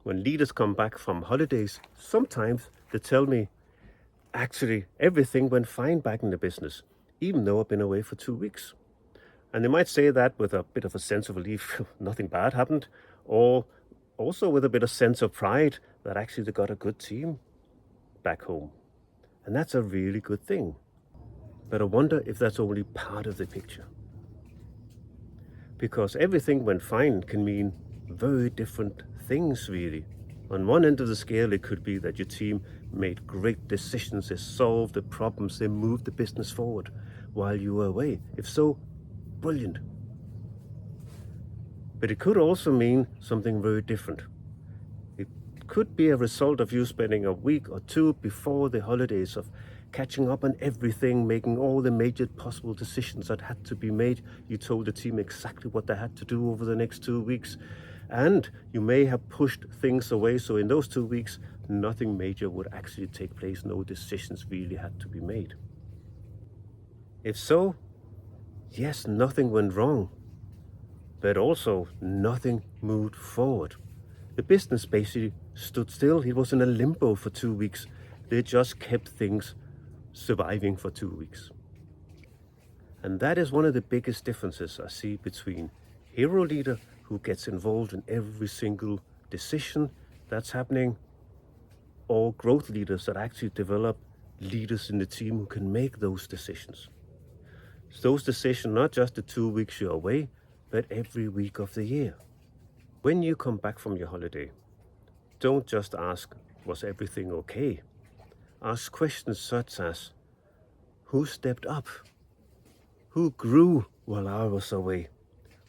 When leaders come back from holidays, sometimes they tell me, actually, everything went fine back in the business, even though I've been away for 2 weeks. And they might say that with a bit of a sense of relief, nothing bad happened, or also with a bit of sense of pride that actually they got a good team back home. And that's a really good thing. But I wonder if that's only part of the picture. Because everything went fine can mean very different things, really. On one end of the scale, it could be that your team made great decisions, they solved the problems, they moved the business forward while you were away. If so, brilliant. But it could also mean something very different. It could be a result of you spending a week or two before the holidays of catching up on everything, making all the major possible decisions that had to be made. You told the team exactly what they had to do over the next 2 weeks. And you may have pushed things away, so in those 2 weeks, nothing major would actually take place. No decisions really had to be made. If so, yes, nothing went wrong, but also nothing moved forward. The business basically stood still. It was in a limbo for 2 weeks. They just kept things surviving for 2 weeks. And that is one of the biggest differences I see between hero leader who gets involved in every single decision that's happening, or growth leaders that actually develop leaders in the team who can make those decisions. Those decisions, not just the 2 weeks you're away, but every week of the year. When you come back from your holiday, don't just ask, was everything okay? Ask questions such as, who stepped up? Who grew while I was away?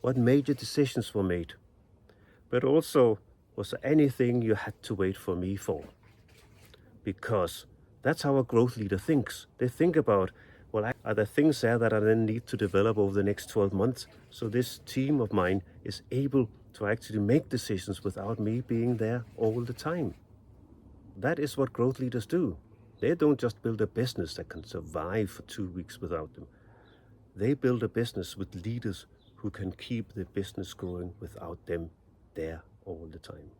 What major decisions were made? But also, was there anything you had to wait for me for? Because that's how a growth leader thinks. They think about, well, are there things there that I then need to develop over the next 12 months so this team of mine is able to actually make decisions without me being there all the time? That is what growth leaders do. They don't just build a business that can survive for 2 weeks without them. They build a business with leaders who can keep the business going without them there all the time.